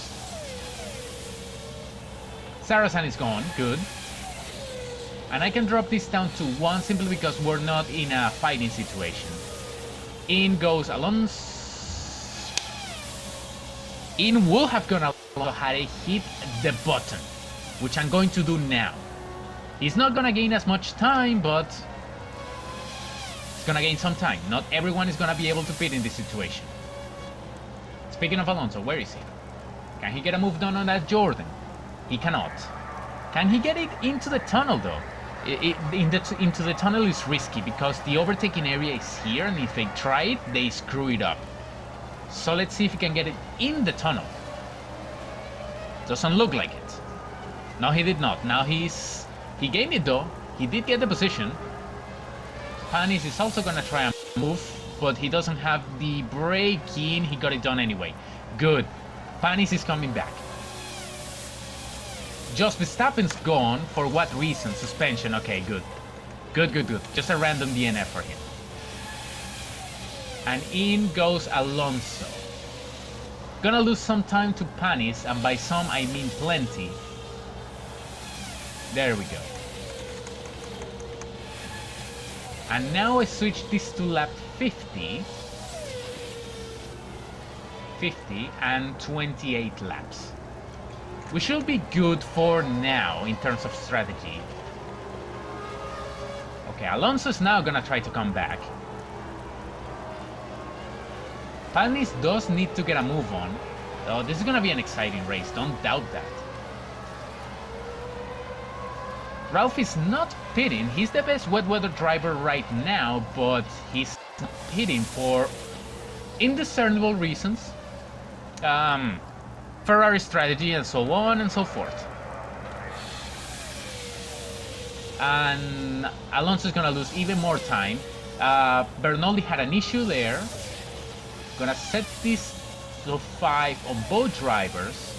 Saracen is gone, good. And I can drop this down to 1 simply because we're not in a fighting situation. In goes Alonso. In will have gone Alonso had I hit the button, which I'm going to do now. He's not gonna gain as much time, but he's gonna gain some time. Not everyone is gonna be able to pit in this situation. Speaking of Alonso, where is he? Can he get a move done on that Jordan? He cannot. Can he get it into the tunnel though? Into the tunnel is risky because the overtaking area is here, and if they try it, they screw it up. So let's see if he can get it in the tunnel. Doesn't look like it. No, he did not. Now he gained it though. He did get the position. Panis is also gonna try and move, but he doesn't have the braking. He got it done anyway. Good. Panis is coming back. Just Verstappen's gone. For what reason? Suspension. Okay, good. Good. Just a random DNF for him. And in goes Alonso. Gonna lose some time to Panis, and by some I mean plenty. There we go. And now I switch this to lap 50 and 28 laps. We should be good for now in terms of strategy. Okay, Alonso's now gonna try to come back. Panis does need to get a move on. Oh, this is gonna be an exciting race, don't doubt that. Ralf is not pitting. He's the best wet weather driver right now, but he's not pitting for indiscernible reasons. Ferrari strategy and so on and so forth. and Alonso's gonna lose even more time. Bernoulli had an issue there. Gonna set this to 5 on both drivers.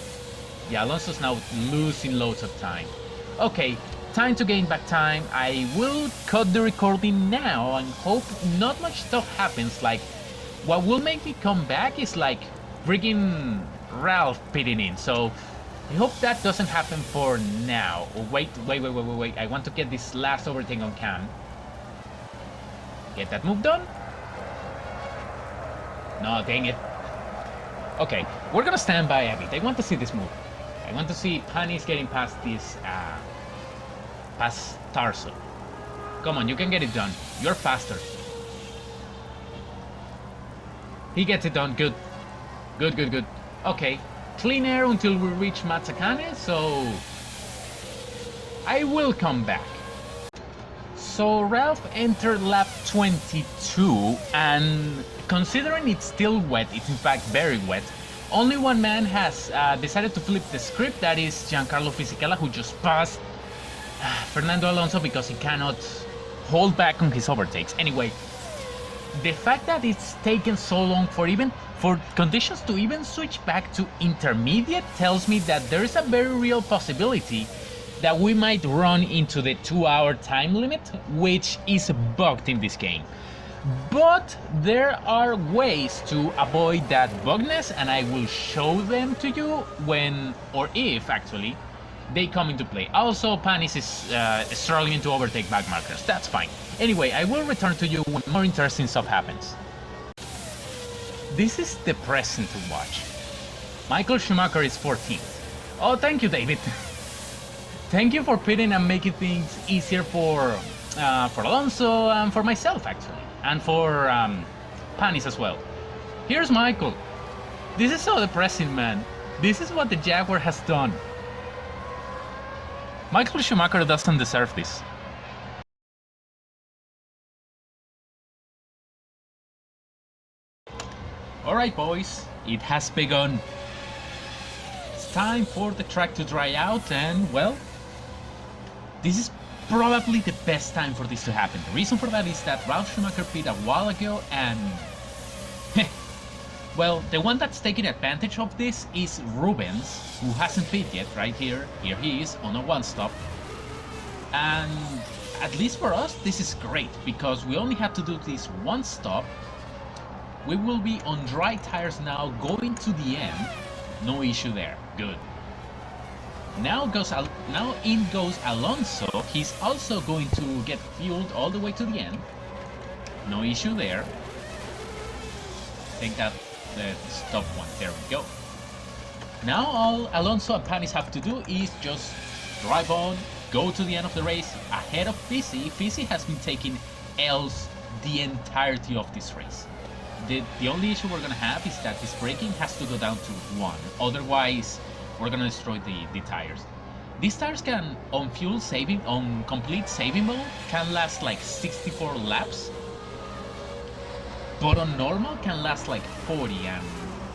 Yeah, Alonso's now losing loads of time. Okay, time to gain back time. I will cut the recording now and hope not much stuff happens. Like, what will make me come back is like friggin' Ralph pitting in. So I hope that doesn't happen for now. Oh, wait. I want to get this last overtake on cam. Get that move done. No, dang it. Okay, we're gonna stand by a bit. I want to see this move. I want to see Panis getting past this, past Tarso. Come on, you can get it done. You're faster. He gets it done. Good. Good. Okay, clean air until we reach Mazzacane, so I will come back. So Ralph entered lap 22, and considering it's still wet, it's in fact very wet, only one man has decided to flip the script. That is Giancarlo Fisichella, who just passed Fernando Alonso because he cannot hold back on his overtakes. Anyway, the fact that it's taken so long for conditions to even switch back to intermediate tells me that there is a very real possibility that we might run into the 2-hour time limit, which is bugged in this game. But there are ways to avoid that bugness, and I will show them to you when, or if actually, they come into play. Also, Panis is struggling to overtake back markers. That's fine. Anyway, I will return to you when more interesting stuff happens. This is depressing to watch. Michael Schumacher is 14th. Oh, thank you, David. Thank you for pitting and making things easier for Alonso and for myself, actually. And for Panis as well. Here's Michael. This is so depressing, man. This is what the Jaguar has done. Michael Schumacher doesn't deserve this. Alright, boys. It has begun. It's time for the track to dry out, and, well, this is probably the best time for this to happen. The reason for that is that Ralf Schumacher pit a while ago, and well, the one that's taking advantage of this is Rubens, who hasn't pit yet. Right here. Here he is on a one-stop. And at least for us, this is great because we only have to do this one stop. We will be on dry tires now, going to the end. No issue there. Good. Now in goes Alonso. He's also going to get fueled all the way to the end. No issue there. Take that the stop one. There we go. Now all Alonso and Panis have to do is just drive on, go to the end of the race ahead of Fisi. Fisi has been taking L's the entirety of this race. The only issue we're gonna have is that his braking has to go down to 1. Otherwise, we're gonna destroy the tires. These tires can, on complete saving mode, can last like 64 laps. But on normal can last like 40, and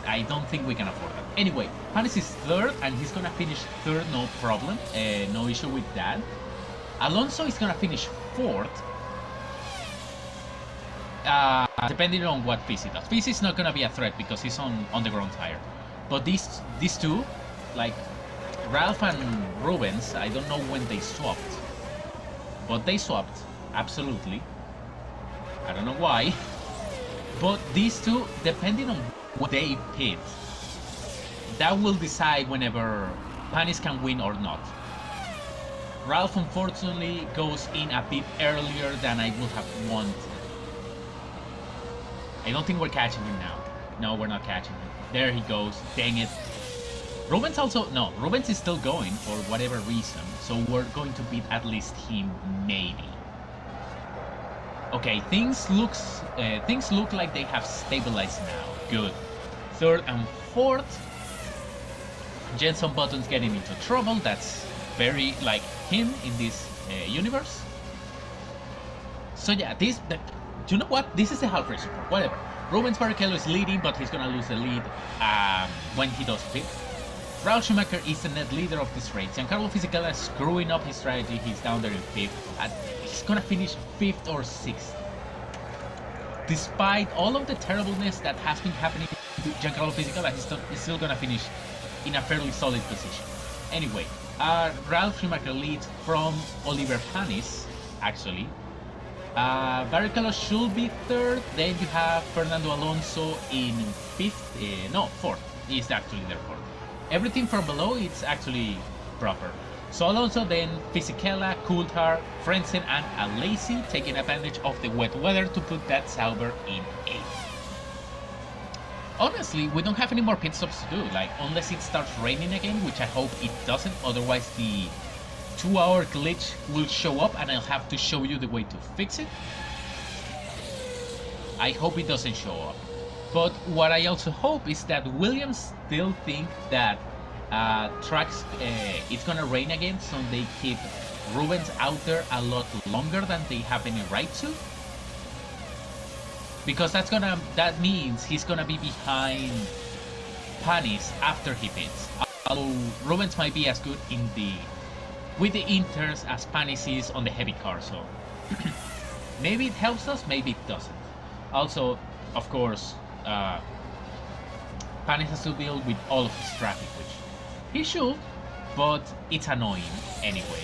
I don't think we can afford that. Anyway, Panis is 3rd, and he's gonna finish 3rd, no problem. No issue with that. Alonso is gonna finish 4th. Depending on what Fisi does. Fisi is not gonna be a threat because he's on the ground tire. But these two, like Ralph and Rubens, I don't know when they swapped, but they swapped, absolutely. I don't know why, but these two, depending on what they pit, that will decide whenever Panis can win or not. Ralph unfortunately goes in a bit earlier than I would have wanted. I don't think we're catching him now. No, we're not catching him. There he goes. Dang it. Rubens also... No, Rubens is still going for whatever reason. So we're going to beat at least him, maybe. Okay, things look like they have stabilized now. Good. 3rd and 4th. Jenson Button's getting into trouble. That's very like him in this universe. So yeah, you know what? This is a half race report. Whatever. Rubens Barrichello is leading, but he's gonna lose the lead when he does pit. Ralf Schumacher is the net leader of this race. Giancarlo Fisichella is screwing up his strategy. He's down there in 5th. And he's gonna finish 5th or 6th. Despite all of the terribleness that has been happening to Giancarlo Fisichella, he's still gonna finish in a fairly solid position. Anyway, Ralf Schumacher leads from Oliver Panis, actually. Barrichello should be 3rd. Then you have Fernando Alonso in 5th. No, 4th. He's actually there 4th. Everything from below is actually proper. So Alonso, then Fisichella, Coulthard, Frentzen, and Alesi taking advantage of the wet weather to put that Sauber in 8th. Honestly, we don't have any more pit stops to do, like, unless it starts raining again, which I hope it doesn't, otherwise the 2-hour glitch will show up and I'll have to show you the way to fix it. I hope it doesn't show up. But what I also hope is that Williams still think that tracks, it's gonna rain again, so they keep Rubens out there a lot longer than they have any right to. Because that means he's gonna be behind Panis after he pits. Although Rubens might be as good with the inters as Panis is on the heavy car, so maybe it helps us, maybe it doesn't. Also, of course, Panis has to deal with all of his traffic, which he should, but it's annoying anyway.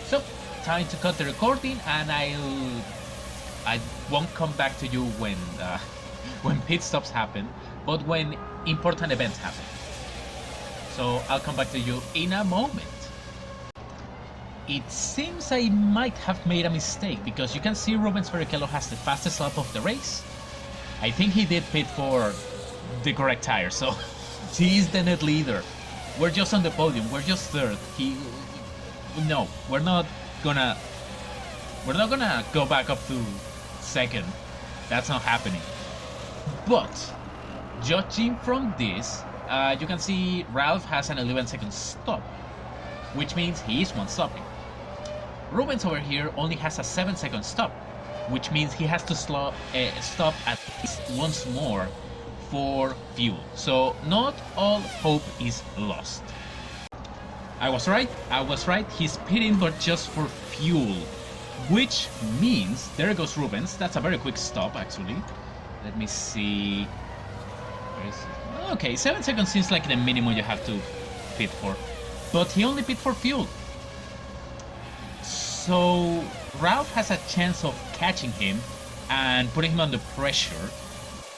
So, time to cut the recording, and I won't come back to you when pit stops happen, but when important events happen. So I'll come back to you in a moment. It seems I might have made a mistake, because you can see Rubens Barrichello has the fastest lap of the race. I think he did pit for the correct tire, so he is the net leader. We're just on the podium, we're just 3rd. No, we're not gonna go back up to 2nd. That's not happening. But judging from this, you can see Ralf has an 11-second stop, which means he is one stopping. Rubens over here only has a 7-second stop, which means he has to stop at least once more for fuel. So not all hope is lost. I was right, he's pitting, but just for fuel, which means there goes Rubens. That's a very quick stop, actually. Let me see. Where is it? Okay, 7 seconds seems like the minimum you have to pit for, but he only pit for fuel. So Ralf has a chance of catching him and putting him under pressure,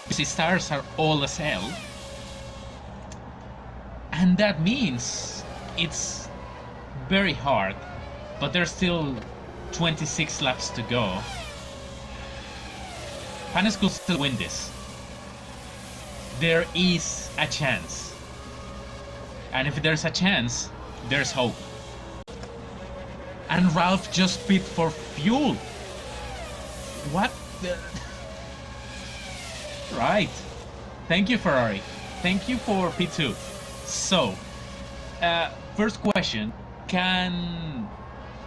because his tires are all as hell. And that means it's very hard, but there's still 26 laps to go. Panis could still win this. There is a chance. And if there's a chance, there's hope. And Ralf just pit for fuel. What the... Right. Thank you, Ferrari. Thank you for P2. So, first question. Can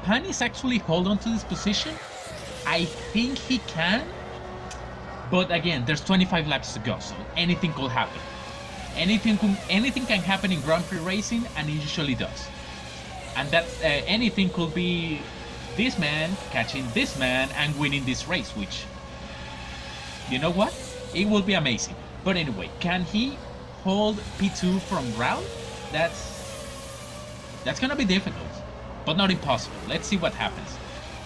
Panis actually hold on to this position? I think he can. But again, there's 25 laps to go, so anything could happen. Anything can happen in Grand Prix Racing, and it usually does. And that anything could be this man catching this man and winning this race, which, you know what? It will be amazing. But anyway, can he hold P2 from Ralf? That's gonna be difficult, but not impossible. Let's see what happens.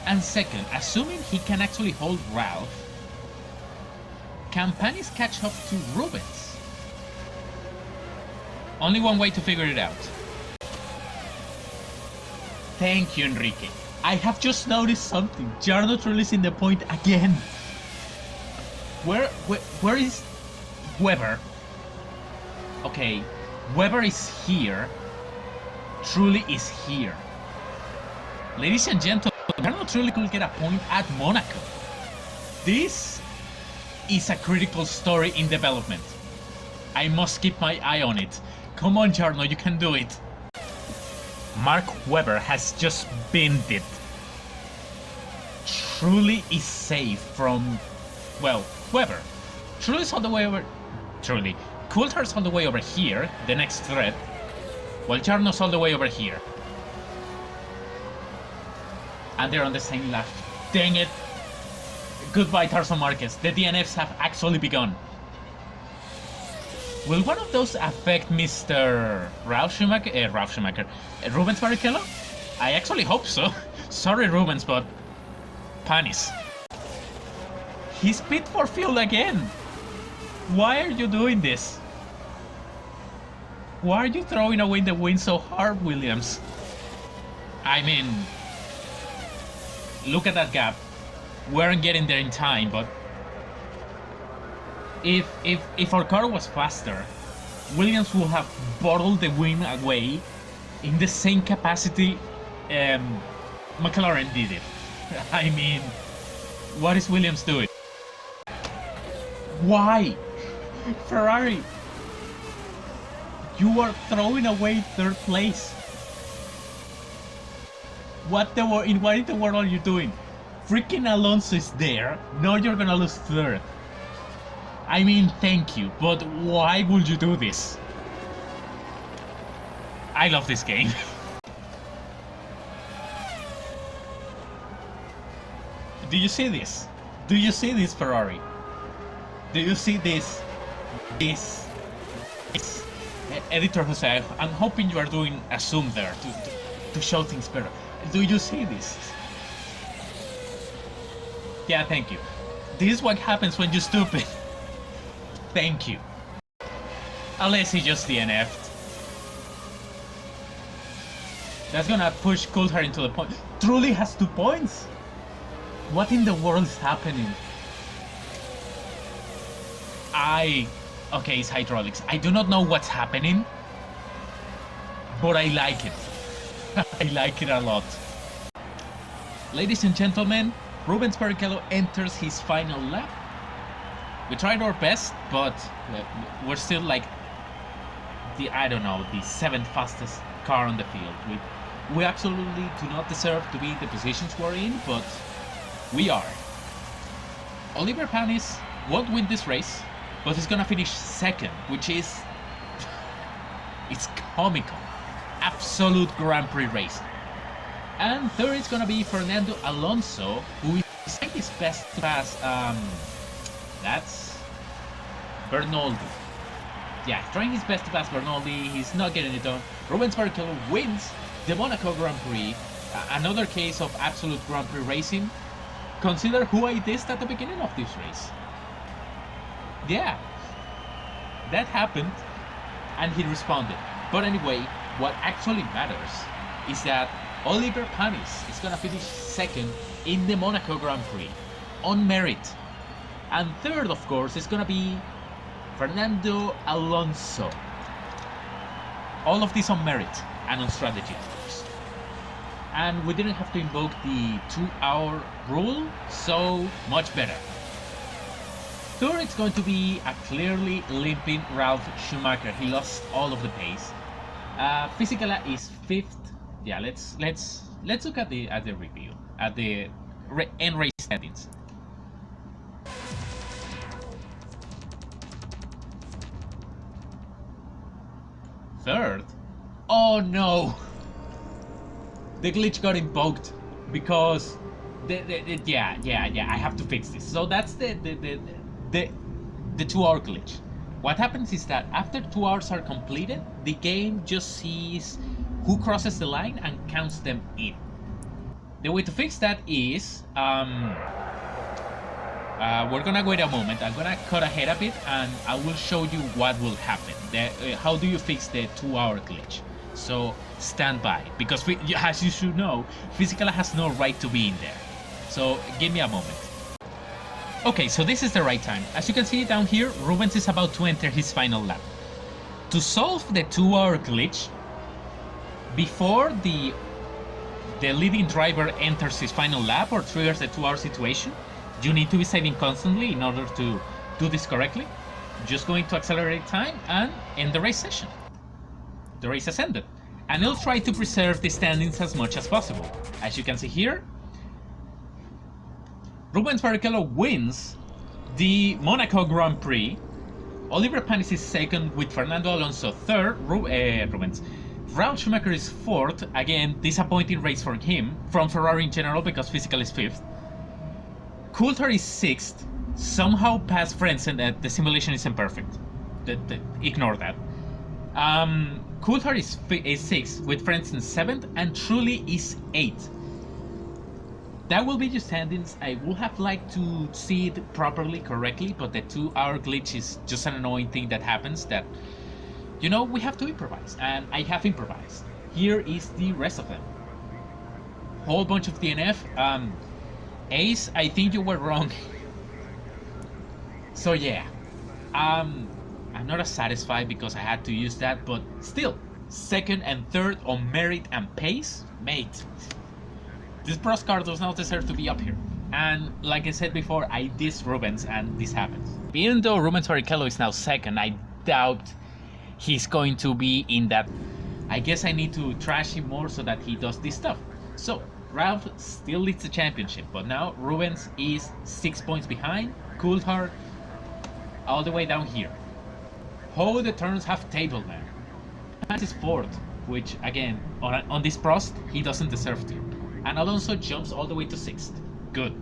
And second, assuming he can actually hold Ralf, can Panis catch up to Rubens? Only one way to figure it out. Thank you, Enrique. I have just noticed something. Jarno's releasing the point again. Where is Weber? Okay, Weber is here. Truly is here. Ladies and gentlemen, Jarno truly could get a point at Monaco. This is a critical story in development. I must keep my eye on it. Come on, Jarno, you can do it. Mark Webber has just binned it. Truly is safe from, well, Webber. Truly's on the way over. Truly. Coulthard's on the way over here, the next threat. while Charno's all the way over here. And they're on the same lap. Dang it! Goodbye, Tarso Marquez. The DNFs have actually begun. Will one of those affect Mr. Rubens Barrichello? I actually hope so. Sorry, Rubens, but panis. He's pit for fuel again. Why are you doing this? Why are you throwing away the win so hard, Williams? I mean, look at that gap. We aren't getting there in time, but if our car was faster, Williams would have bottled the win away in the same capacity McLaren did it. I mean, what is Williams doing? Why? Ferrari, you are throwing away third place. What in the world are you doing? Freaking Alonso is there. Now you're gonna lose third. I mean, thank you, but why would you do this? I love this game. Do you see this? Do you see this, Ferrari? Do you see this? This. Editor Jose, I'm hoping you are doing a zoom there to show things better. Do you see this? Yeah, thank you. This is what happens when you're stupid. Thank you. Unless he just DNF'd. That's gonna push Coulthard into the point. Truly has 2 points? What in the world is happening? Okay, it's hydraulics. I do not know what's happening, but I like it. I like it a lot. Ladies and gentlemen, Rubens Barrichello enters his final lap. We tried our best, but we're still like the 7th fastest car on the field. We absolutely do not deserve to be in the positions we're in, but we are. Oliver Panis won't win this race, but he's gonna finish second, which is it's comical. Absolute Grand Prix Racing. And third is gonna be Fernando Alonso, who is trying his best to pass that's Bernoldi. Yeah, trying his best to pass Bernoldi. He's not getting it done. Rubens Barrichello wins the Monaco Grand Prix. Another case of absolute Grand Prix racing. Consider who I dissed at the beginning of this race. Yeah, that happened, and he responded. But anyway, what actually matters is that Oliver Panis is gonna finish second in the Monaco Grand Prix on merit. And third, of course, is gonna be Fernando Alonso. All of this on merit and on strategy, of course. And we didn't have to invoke the 2-hour rule, so much better. Third, it's going to be a clearly limping Ralf Schumacher. He lost all of the pace. Fisichella is 5th. Yeah, let's look at the review, at the end race settings. Third? Oh no! The glitch got invoked because yeah, I have to fix this. So that's the 2-hour glitch. What happens is that after 2 hours are completed, the game just sees who crosses the line and counts them in. The way to fix that is we're gonna wait a moment. I'm gonna cut ahead a bit and I will show you what will happen. How do you fix the 2-hour glitch? So stand by, because as you should know, Fisichella has no right to be in there. So give me a moment. Okay, so this is the right time. As you can see down here, Rubens is about to enter his final lap. To solve the 2-hour glitch, before the leading driver enters his final lap or triggers the 2-hour situation, you need to be saving constantly in order to do this correctly. Just going to accelerate time and end the race session. The race has ended, and it'll try to preserve the standings as much as possible. As you can see here, Rubens Barrichello wins the Monaco Grand Prix. Oliver Panis is second with Fernando Alonso third. Ralf Schumacher is 4th, again, disappointing race for him, from Ferrari in general because physical is 5th. Coulthard is 6th, somehow past Frentzen, and the simulation isn't perfect. Ignore that. Coulthard is 6th, with Frentzen 7th, and Trulli is 8th. That will be your standings. I would have liked to see it properly, correctly, but the 2-hour glitch is just an annoying thing that happens that, you know, we have to improvise, and I have improvised. Here is the rest of them. Whole bunch of DNF. Ace, I think you were wrong. So yeah, I'm not as satisfied because I had to use that, but still, 2nd and 3rd on merit and pace, mate. This Prost car does not deserve to be up here. And like I said before, I diss Rubens and this happens. Even though Rubens Barrichello is now 2nd, I doubt he's going to be in that. I guess I need to trash him more so that he does this stuff. So, Ralf still leads the championship, but now Rubens is 6 points behind, Coulthard all the way down here. How the turns have tabled, man. Hans is 4th, which again, on this Prost, he doesn't deserve to. And Alonso jumps all the way to 6th. Good.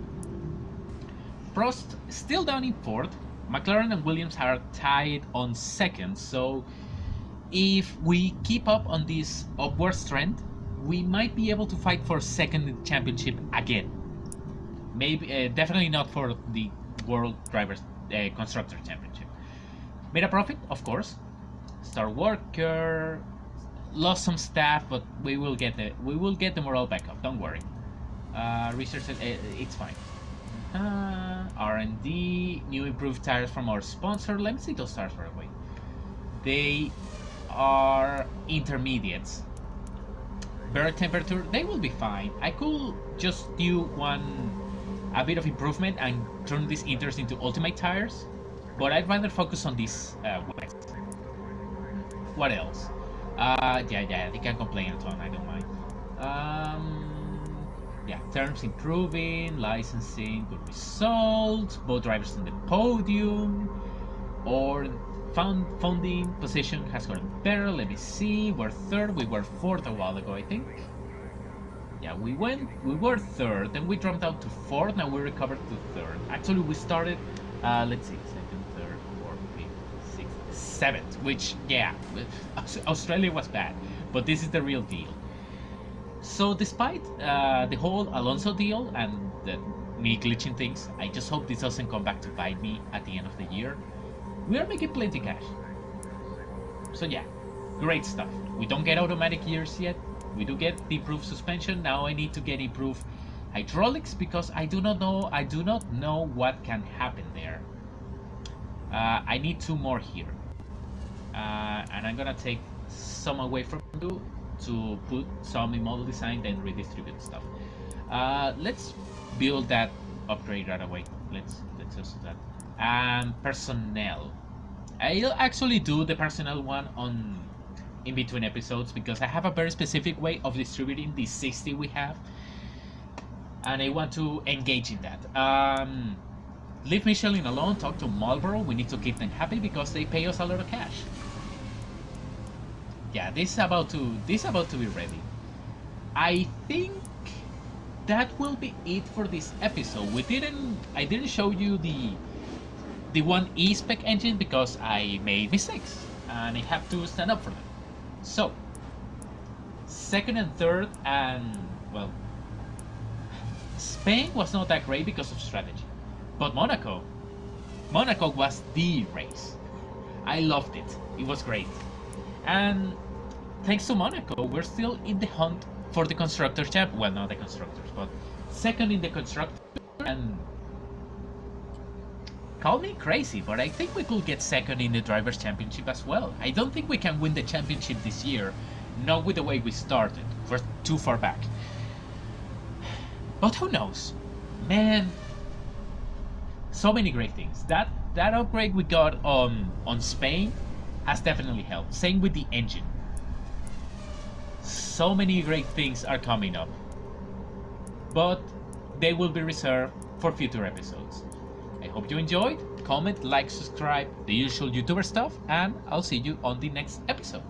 Prost still down in 4th. McLaren and Williams are tied on 2nd, so if we keep up on this upward trend, we might be able to fight for 2nd in the championship again. Maybe, definitely not for the World Drivers Constructor Championship. Made a profit, of course. Star worker, lost some staff, but we will get the morale back up. Don't worry. Research, it's fine. R&D, new improved tires from our sponsor. Let me see those tires right away. They are intermediates. Better temperature, they will be fine. I could just do a bit of improvement and turn these inters into ultimate tires, but I'd rather focus on this west. What else? Yeah, they can complain and so on, I don't mind. Yeah, terms improving, licensing, good results, both drivers on the podium, or founding position has gotten better. Let me see, we're 3rd, we were 4th a while ago, I think. Yeah, we were 3rd, then we dropped down to 4th, now we recovered to 3rd. Actually, we started, let's see, 2nd, 3rd, 4th, 5th, 6th, 7th, which, yeah, Australia was bad, but this is the real deal. So despite the whole Alonso deal and me glitching things, I just hope this doesn't come back to bite me at the end of the year. We are making plenty cash. So yeah, great stuff. We don't get automatic gears yet. We do get the improved suspension. Now I need to get improved hydraulics because I do not know what can happen there. I need 2 more here. And I'm gonna take some away from you to put some in model design, then redistribute stuff. Let's build that upgrade right away. Let's just do that. And personnel. I'll actually do the personnel one in between episodes because I have a very specific way of distributing the 60 we have, and I want to engage in that. Leave Michelin alone. Talk to Marlboro. We need to keep them happy because they pay us a lot of cash. Yeah, this is about to be ready. I think that will be it for this episode. I didn't show you the 1E spec engine because I made mistakes and I have to stand up for them. So 2nd and 3rd, and well, Spain was not that great because of strategy, but Monaco was the race. I loved it. It was great. And thanks to Monaco, we're still in the hunt for the Constructors Champ. Well, not the Constructors, but 2nd in the Constructors. And call me crazy, but I think we could get 2nd in the Drivers' Championship as well. I don't think we can win the championship this year, not with the way we started. We're too far back. But who knows? Man, so many great things. That upgrade we got on Spain has definitely helped. Same with the engine. So many great things are coming up, but they will be reserved for future episodes. I hope you enjoyed. Comment, like, subscribe, the usual YouTuber stuff, and I'll see you on the next episode.